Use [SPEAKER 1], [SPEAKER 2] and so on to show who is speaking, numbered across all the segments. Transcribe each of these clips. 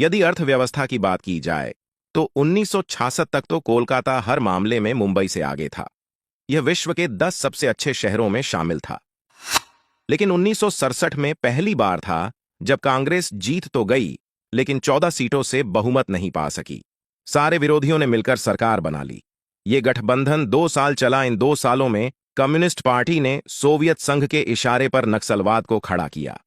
[SPEAKER 1] यदि अर्थव्यवस्था की बात की जाए तो 1966 तक तो कोलकाता हर मामले में मुंबई से आगे था। यह विश्व के 10 सबसे अच्छे शहरों में शामिल था। लेकिन 1967 में पहली बार था जब कांग्रेस जीत तो गई, लेकिन 14 सीटों से बहुमत नहीं पा सकी। सारे विरोधियों ने मिलकर सरकार बना ली। ये गठबंधन 2 साल चला। इन 2 सालों में कम्युनिस्ट पार्टी ने सोवियत संघ के इशारे पर नक्सलवाद को खड़ा किया।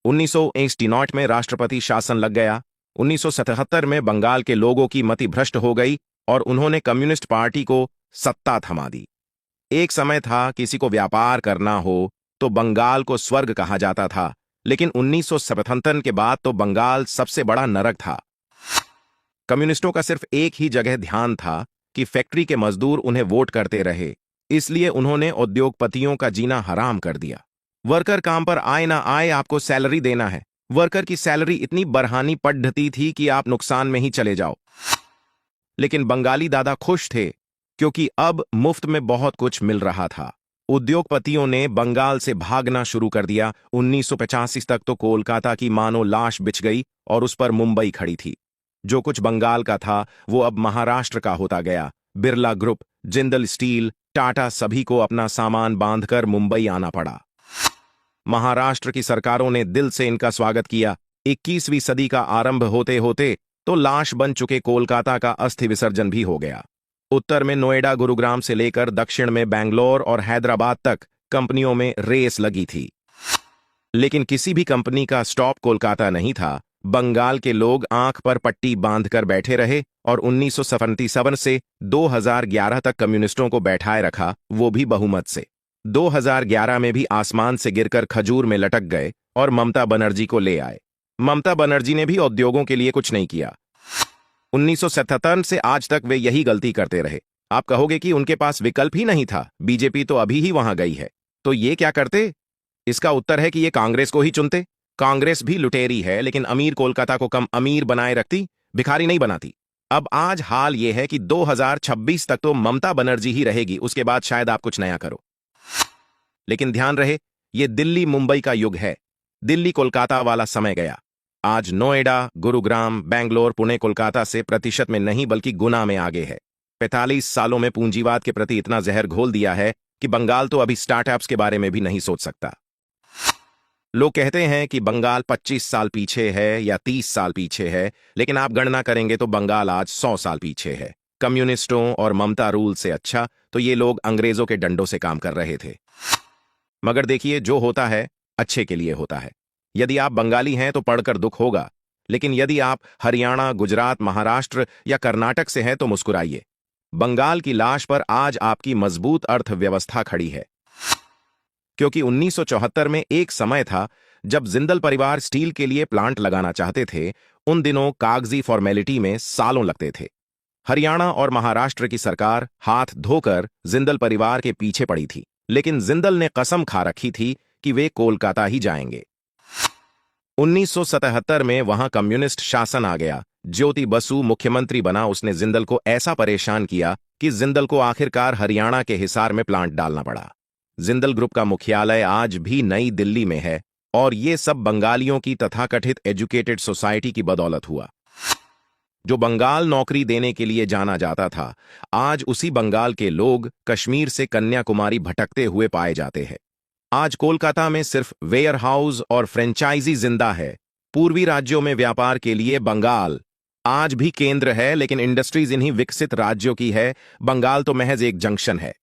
[SPEAKER 1] 1961 में राष्ट्रपति शासन लग गया। 1977 में बंगाल के लोगों की मति भ्रष्ट हो गई और उन्होंने कम्युनिस्ट पार्टी को सत्ता थमा दी। एक समय था किसी को व्यापार करना हो तो बंगाल को स्वर्ग कहा जाता था, लेकिन 1977 के बाद तो बंगाल सबसे बड़ा नरक था। कम्युनिस्टों का सिर्फ एक ही जगह ध्यान था कि फैक्ट्री के मजदूर उन्हें वोट करते रहे, इसलिए उन्होंने उद्योगपतियों का जीना हराम कर दिया। वर्कर काम पर आए ना आए आपको सैलरी देना है। वर्कर की सैलरी इतनी बरहानी पद्धति थी कि आप नुकसान में ही चले जाओ। लेकिन बंगाली दादा खुश थे क्योंकि अब मुफ्त में बहुत कुछ मिल रहा था। उद्योगपतियों ने बंगाल से भागना शुरू कर दिया। 1985 तक तो कोलकाता की मानो लाश बिछ गई और उस पर मुंबई खड़ी थी। जो कुछ बंगाल का था वो अब महाराष्ट्र का होता गया। बिरला ग्रुप, जिंदल स्टील, टाटा सभी को अपना सामान बांधकर मुंबई आना पड़ा। महाराष्ट्र की सरकारों ने दिल से इनका स्वागत किया। 21वीं सदी का आरंभ होते होते तो लाश बन चुके कोलकाता का अस्थि विसर्जन भी हो गया। उत्तर में नोएडा, गुरुग्राम से लेकर दक्षिण में बेंगलोर और हैदराबाद तक कंपनियों में रेस लगी थी, लेकिन किसी भी कंपनी का स्टॉप कोलकाता नहीं था। बंगाल के लोग आंख पर पट्टी बांधकर बैठे रहे और 1977 से 2011 तक कम्युनिस्टों को बैठाए रखा, वो भी बहुमत से। 2011 में भी आसमान से गिरकर खजूर में लटक गए और ममता बनर्जी को ले आए। ममता बनर्जी ने भी उद्योगों के लिए कुछ नहीं किया। 1977 से आज तक वे यही गलती करते रहे। आप कहोगे कि उनके पास विकल्प ही नहीं था, बीजेपी तो अभी ही वहां गई है, तो ये क्या करते? इसका उत्तर है कि ये कांग्रेस को ही चुनते। कांग्रेस भी लुटेरी है, लेकिन अमीर कोलकाता को कम अमीर बनाए रखती, भिखारी नहीं बनाती। अब आज हाल ये है कि 2026 तक तो ममता बनर्जी ही रहेगी, उसके बाद शायद आप कुछ नया करो। लेकिन ध्यान रहे, ये दिल्ली मुंबई का युग है। दिल्ली कोलकाता वाला समय गया। आज नोएडा, गुरुग्राम, बेंगलोर, पुणे कोलकाता से प्रतिशत में नहीं बल्कि गुना में आगे है। 45 सालों में पूंजीवाद के प्रति इतना जहर घोल दिया है कि बंगाल तो अभी स्टार्टअप्स के बारे में भी नहीं सोच सकता। लोग कहते हैं कि बंगाल 25 साल पीछे है या 30 साल पीछे है, लेकिन आप गणना करेंगे तो बंगाल आज 100 साल पीछे है। कम्युनिस्टों और ममता रूल से अच्छा तो ये लोग अंग्रेजों के डंडों से काम कर रहे थे। मगर देखिए, जो होता है अच्छे के लिए होता है। यदि आप बंगाली हैं तो पढ़कर दुख होगा, लेकिन यदि आप हरियाणा, गुजरात, महाराष्ट्र या कर्नाटक से हैं तो मुस्कुराइए। बंगाल की लाश पर आज आपकी मजबूत अर्थव्यवस्था खड़ी है, क्योंकि 1974 में एक समय था जब जिंदल परिवार स्टील के लिए प्लांट लगाना चाहते थे। उन दिनों कागजी फॉर्मेलिटी में सालों लगते थे। हरियाणा और महाराष्ट्र की सरकार हाथ धोकर जिंदल परिवार के पीछे पड़ी थी, लेकिन जिंदल ने कसम खा रखी थी कि वे कोलकाता ही जाएंगे। 1977 में वहां कम्युनिस्ट शासन आ गया। ज्योति बसु मुख्यमंत्री बना। उसने जिंदल को ऐसा परेशान किया कि जिंदल को आखिरकार हरियाणा के हिसार में प्लांट डालना पड़ा। जिंदल ग्रुप का मुख्यालय आज भी नई दिल्ली में है और ये सब बंगालियों की तथाकथित एजुकेटेड सोसाइटी की बदौलत हुआ। जो बंगाल नौकरी देने के लिए जाना जाता था, आज उसी बंगाल के लोग कश्मीर से कन्याकुमारी भटकते हुए पाए जाते हैं। आज कोलकाता में सिर्फ वेयर हाउस और फ्रेंचाइजी जिंदा है। पूर्वी राज्यों में व्यापार के लिए बंगाल आज भी केंद्र है, लेकिन इंडस्ट्रीज इन्हीं विकसित राज्यों की है। बंगाल तो महज एक जंक्शन है।